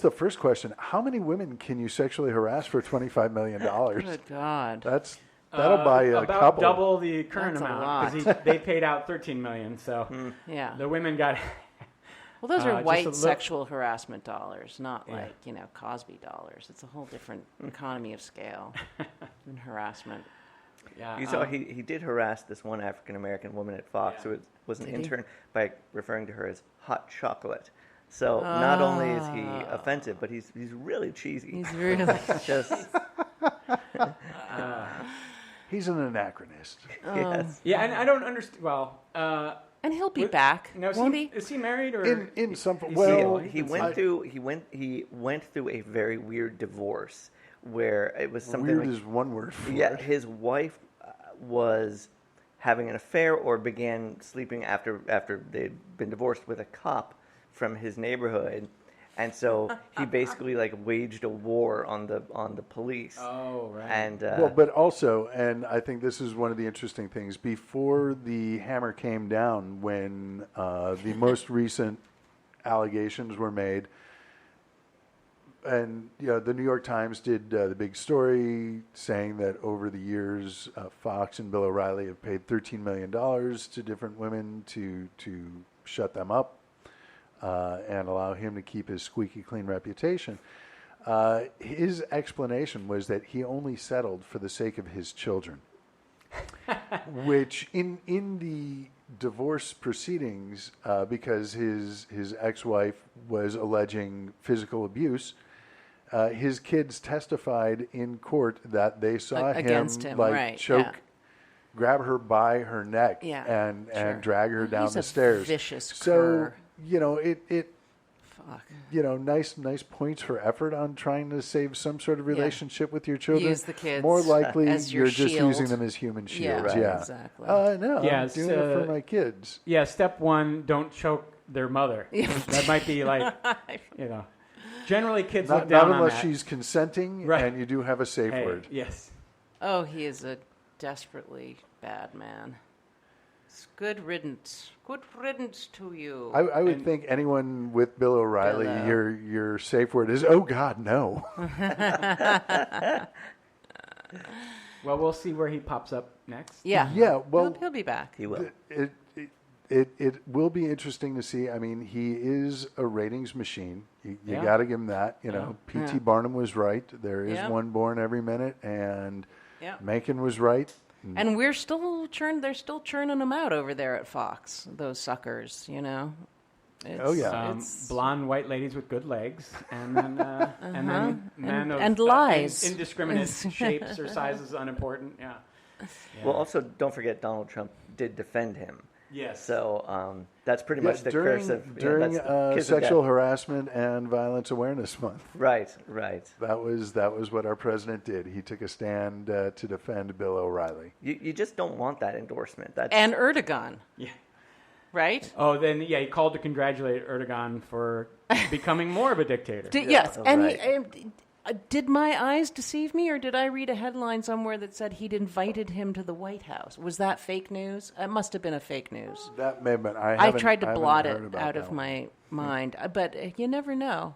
the first question. How many women can you sexually harass for $25 million? Good God. That'll buy a about couple. double the current That's a amount because they paid out $13 million. So Yeah. the women got. Well, those are just white sexual harassment dollars, not Yeah. like, Cosby dollars. It's a whole different economy of scale than harassment. Yeah, You saw he did harass this one African-American woman at Fox who was an intern by referring to her as hot chocolate. So not only is he offensive, but he's really cheesy. He's really Just He's an anachronist. yes. Yeah, and I don't understand. Well, and he'll be back, won't he? Is he married or In some He's well, single. He went through a very weird divorce where it was something weird like, is one word for yeah, it. his wife was having an affair or began sleeping after they'd been divorced with a cop from his neighborhood, and so he basically like waged a war on the police. Oh, right. And Well, but also, and I think this is one of the interesting things, before the hammer came down when the most recent allegations were made, and the New York Times did the big story saying that over the years, Fox and Bill O'Reilly have paid $13 million to different women to shut them up and allow him to keep his squeaky clean reputation. His explanation was that he only settled for the sake of his children, which in the divorce proceedings, because his ex-wife was alleging physical abuse, his kids testified in court that they saw Against him, like right, choke, yeah. grab her by her neck, Yeah, and sure. drag her down He's the a stairs. vicious So cur. Fuck. Nice points for effort on trying to save some sort of relationship with your children. Use the kids More likely, as your you're just shield. using them as human shields. Yeah, Yeah, exactly. No, Yeah, I'm doing it for my kids. Yeah, step one: don't choke their mother. That might be like, Generally, kids look Not down on unless that. she's consenting, Right. and you do have a safe Hey, word. yes. Oh, he is a desperately bad man. It's good riddance. Good riddance to you. I would think anyone with Bill O'Reilly, Bill-O. your safe word is, oh God, no. Well, we'll see where he pops up next. Yeah. Yeah, well, he'll be back. He will. It will be interesting to see. I mean, he is a ratings machine. You Yeah. got to give him that. P.T. Barnum was right. There is Yeah. one born every minute, and Yeah. Mencken was right. And we're still they're still churning them out over there at Fox, those suckers, Oh, yeah. It's, Blonde white ladies with good legs, and then men of and lies. indiscriminate shapes or sizes, unimportant. Yeah. Well, also don't forget Donald Trump did defend him. Yes. So that's pretty Yeah, much the curse of during that's the kiss of Sexual death. Harassment and Violence Awareness Month. Right. That was what our president did. He took a stand to defend Bill O'Reilly. You just don't want that endorsement. That's and Erdogan, Yeah. right? Oh, then he called to congratulate Erdogan for becoming more of a dictator. Yes, and right. did my eyes deceive me, or did I read a headline somewhere that said he'd invited him to the White House? Was that fake news? It must have been a fake news. That may have been. I tried to haven't blot heard it about out that of one. my mind, but you never know.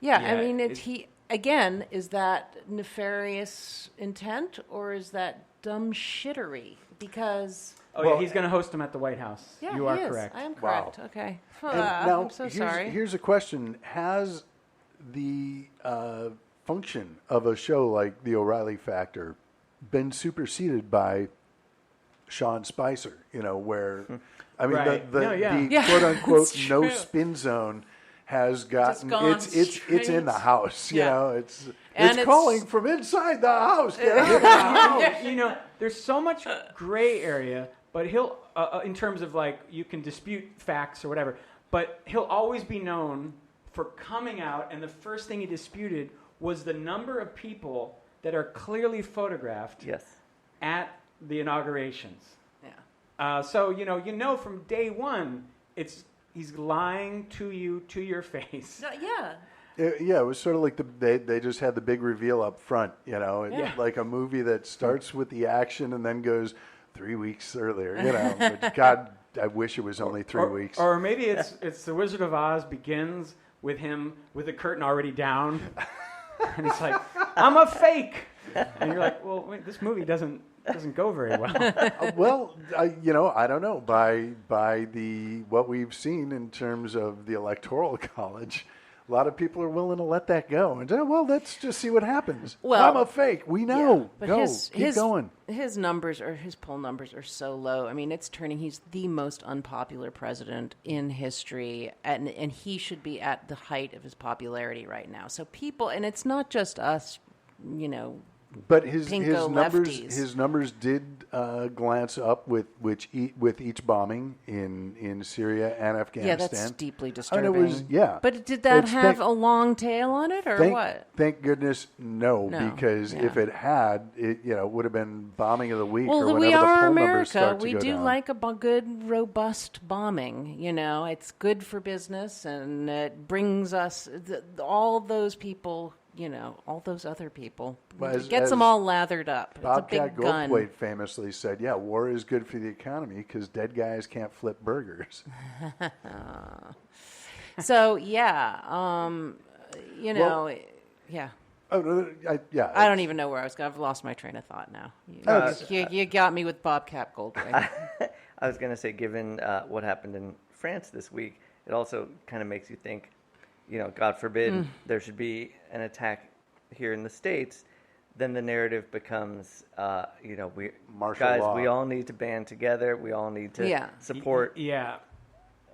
Yeah, I Yeah, mean, it- again, is that nefarious intent, or is that dumb shittery? Because Yeah, he's going to host him at the White House. yeah, You he are is. correct. I am Wow. correct. Okay. And now, I'm so sorry. Here's a question: has the function of a show like The O'Reilly Factor been superseded by Sean Spicer? Where I mean, Right. the Yeah, quote unquote it's no true. spin zone has gotten gone it's in straight. the house. Yeah. It's And it's it's- calling from inside the house. Get out of the house. Yeah, there's so much gray area, but he'll, in terms of like, you can dispute facts or whatever, but he'll always be known for coming out, and the first thing he disputed was the number of people that are clearly photographed yes. at the inaugurations. Yeah. So, from day one, he's lying to you, to your face. No, yeah. Yeah, it was sort of like they just had the big reveal up front, Yeah. like a movie that starts with the action and then goes 3 weeks earlier, But God, I wish it was only 3 weeks. Or maybe it's The Wizard of Oz begins with him with the curtain already down, and he's like, "I'm a fake," and you're like, "Well, wait, this movie doesn't go very well." I don't know. By what we've seen in terms of the Electoral College, a lot of people are willing to let that go and say, well, let's just see what happens. Well, I'm a fake. We know. But Keep going. His numbers or his poll numbers are so low. I mean, he's the most unpopular president in history, and he should be at the height of his popularity right now. So people, and it's not just us, But his pinko numbers did glance up with each bombing in Syria and Afghanistan. Yeah, that's deeply disturbing. And it was, But did that have a long tail on it, or what? Thank goodness, no, because if it had, it would have been bombing of the week. Well, or we are the poll America. We do down. like a good, robust bombing. It's good for business, and it brings us all those people. All those other people. It gets them all lathered up. Bobcat it's a big gun. Goldthwait famously said, war is good for the economy because dead guys can't flip burgers. So, yeah. Oh, no, I don't even know where I was going. I've lost my train of thought now. You got me with Bobcat Goldthwait. I was going to say, given what happened in France this week, it also kind of makes you think, God forbid there should be an attack here in the States, then the narrative becomes, martial law. We all need to band together. We all need to support. Yeah.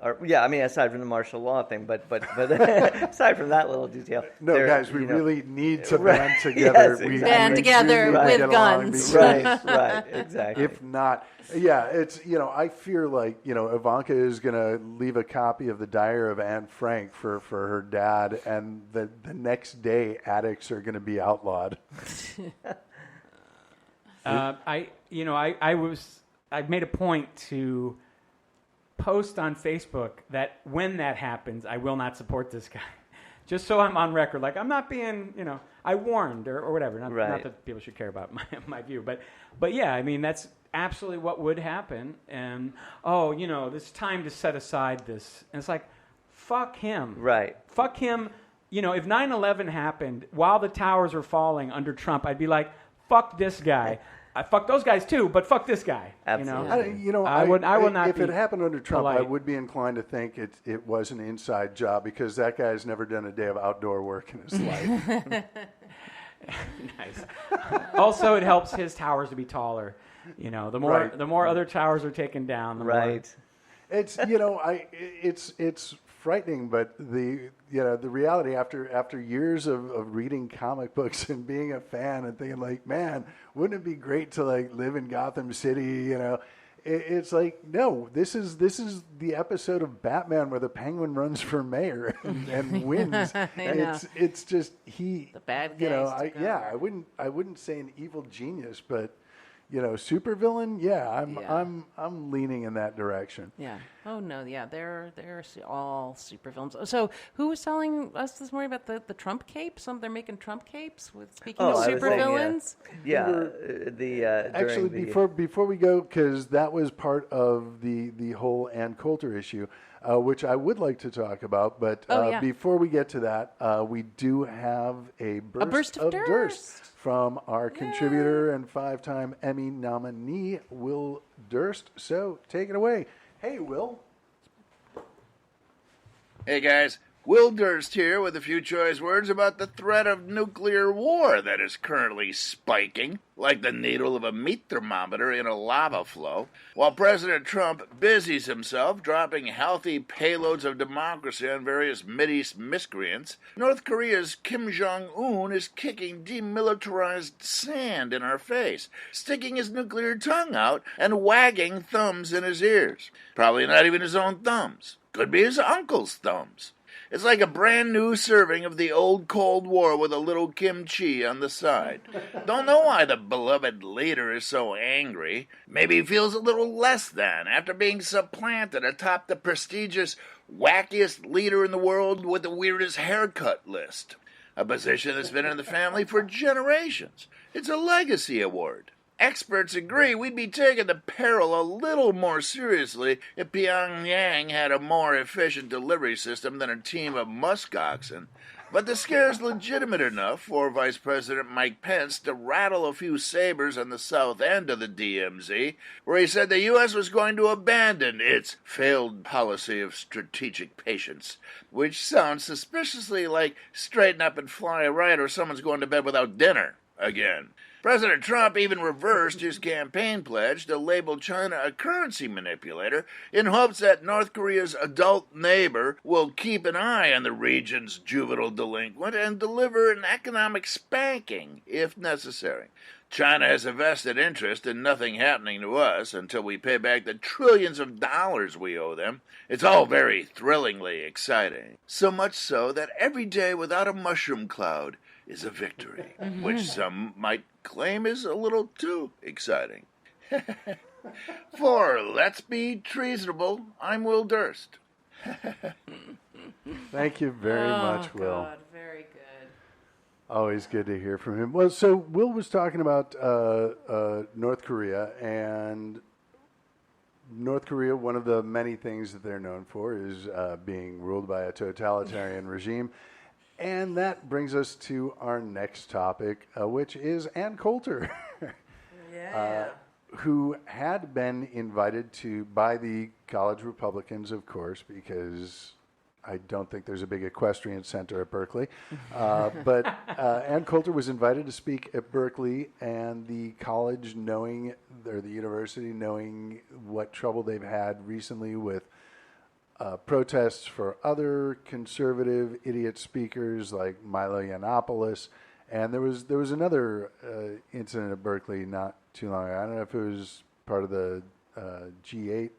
Aside from the martial law thing, but aside from that little detail. No, guys, we really need to band together. Yes, exactly. Band together with guns. Right, exactly. If not, it's, I fear like, Ivanka is going to leave a copy of the Diary of Anne Frank for her dad, and the next day addicts are going to be outlawed. I made a point to post on Facebook that when that happens, I will not support this guy. Just so I'm on record. Like, I'm not being, I warned or whatever. Not that people should care about my view. But yeah, I mean, that's absolutely what would happen. And, it's time to set aside this. And it's like, fuck him. Right. Fuck him. If 9/11 happened while the towers were falling under Trump, I'd be like, fuck this guy. I fuck those guys too, but fuck this guy. Absolutely. I would not. If it happened under Trump, polite. I would be inclined to think it was an inside job because that guy's never done a day of outdoor work in his life. Nice. Also, it helps his towers to be taller. The more other towers are taken down, the more. It's it's frightening, but the reality after years of reading comic books and being a fan and thinking like, man, wouldn't it be great to like live in Gotham City? It's like, no, this is the episode of Batman where the Penguin runs for mayor and wins. It's just the bad guys. I wouldn't say an evil genius, but supervillain. I'm leaning in that direction. Yeah. Oh no. Yeah. They're all supervillains. So who was telling us this morning about the Trump cape? They're making Trump capes. Speaking of supervillains. Before we go, because that was part of the whole Ann Coulter issue, which I would like to talk about. But before we get to that, we do have a burst of Durst from our contributor and 5-time Emmy nominee, Will Durst. So take it away. Hey, Will. Hey, guys. Will Durst here with a few choice words about the threat of nuclear war that is currently spiking, like the needle of a meat thermometer in a lava flow, while President Trump busies himself dropping healthy payloads of democracy on various Mideast miscreants. North Korea's Kim Jong-un is kicking demilitarized sand in our face, sticking his nuclear tongue out and wagging thumbs in his ears. Probably not even his own thumbs. Could be his uncle's thumbs. It's like a brand new serving of the old Cold War with a little kimchi on the side. Don't know why the beloved leader is so angry. Maybe he feels a little less than after being supplanted atop the prestigious, wackiest leader in the world with the weirdest haircut list. A position that's been in the family for generations. It's a legacy award. experts agree we'd be taking the peril a little more seriously if Pyongyang had a more efficient delivery system than a team of musk oxen. But the scare's legitimate enough for Vice President Mike Pence to rattle a few sabers on the south end of the DMZ, where he said the U.S. was going to abandon its failed policy of strategic patience, which sounds suspiciously like straighten up and fly right or someone's going to bed without dinner again. President Trump even reversed his campaign pledge to label China a currency manipulator in hopes that North Korea's adult neighbor will keep an eye on the region's juvenile delinquent and deliver an economic spanking if necessary. China has a vested interest in nothing happening to us until we pay back the trillions of dollars we owe them. It's all very thrillingly exciting. So much so that every day without a mushroom cloud is a victory, which some might claim is a little too exciting. For Let's Be Treasonable, I'm Will Durst. Thank you very much, Will. God, very good. Always good to hear from him. Well, so Will was talking about North Korea, and North Korea, one of the many things that they're known for is being ruled by a totalitarian regime. And that brings us to our next topic, which is Ann Coulter, who had been invited by the college Republicans, of course, because I don't think there's a big equestrian center at Berkeley. But Ann Coulter was invited to speak at Berkeley, and the college, the university, knowing what trouble they've had recently with protests for other conservative idiot speakers like Milo Yiannopoulos, and there was another incident at Berkeley not too long ago. I don't know if it was part of the G8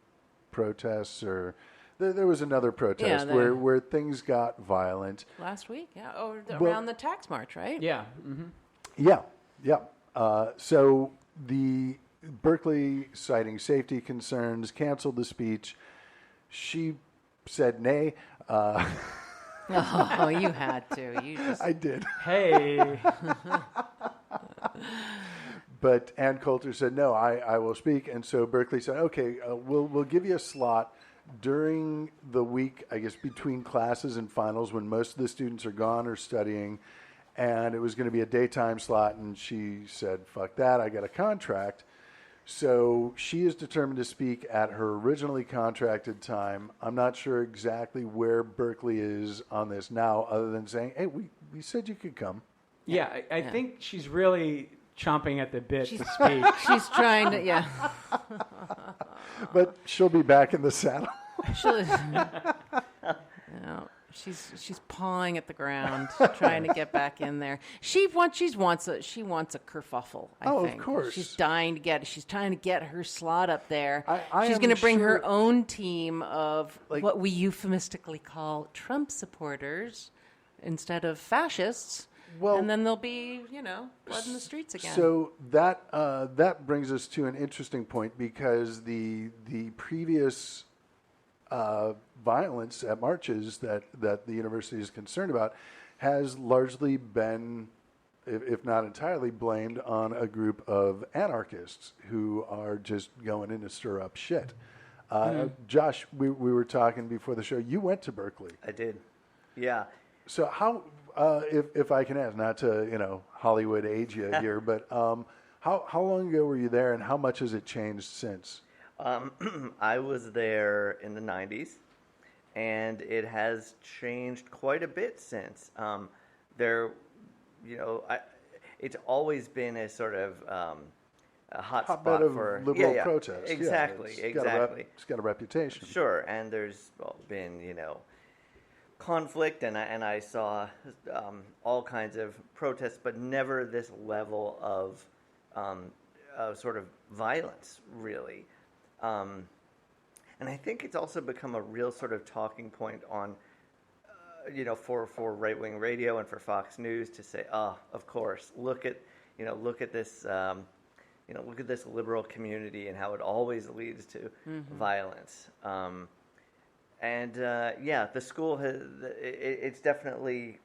protests or there was another protest where things got violent last week. Around the tax march, right? Yeah. Yeah. So the Berkeley, citing safety concerns, canceled the speech. She said nay. Oh, you had to. I did. Hey. But Ann Coulter said, no, I will speak. And so Berkeley said, okay, we'll give you a slot during the week, I guess, between classes and finals when most of the students are gone or studying. And it was going to be a daytime slot. And she said, fuck that, I got a contract. So she is determined to speak at her originally contracted time. I'm not sure exactly where Berkeley is on this now, other than saying, hey, we said you could come. Yeah, I think she's really chomping at the bit to speak. She's trying to, But she'll be back in the saddle. She's pawing at the ground, trying to get back in there. She wants a kerfuffle. I think. Of course. She's trying to get her slot up there. She's am going to bring sure- her own team of what we euphemistically call Trump supporters instead of fascists. Well, and then there'll be, blood in the streets again. So that brings us to an interesting point, because the previous violence at marches that the university is concerned about has largely been, if not entirely, blamed on a group of anarchists who are just going in to stir up shit. Josh, we were talking before the show. You went to Berkeley. I did. Yeah. So how, if I can ask, not to Hollywood age you here, but how long ago were you there, and how much has it changed since? I was there in the 90s, and it has changed quite a bit since. It's always been a sort of a hot spot for liberal protest. Exactly, exactly. It's got a reputation. Sure, and there's been conflict, and I saw all kinds of protests, but never this level of sort of violence, really. And I think it's also become a real sort of talking point on, for right-wing radio and for Fox News to say, of course, look at this, look at this liberal community and how it always leads to violence. The school has, it's definitely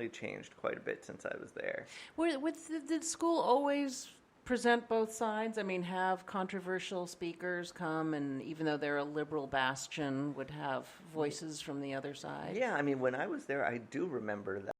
changed quite a bit since I was there. Did the school always present both sides? I mean, have controversial speakers come, and even though they're a liberal bastion, would have voices from the other side? Yeah, I mean, when I was there, I do remember that.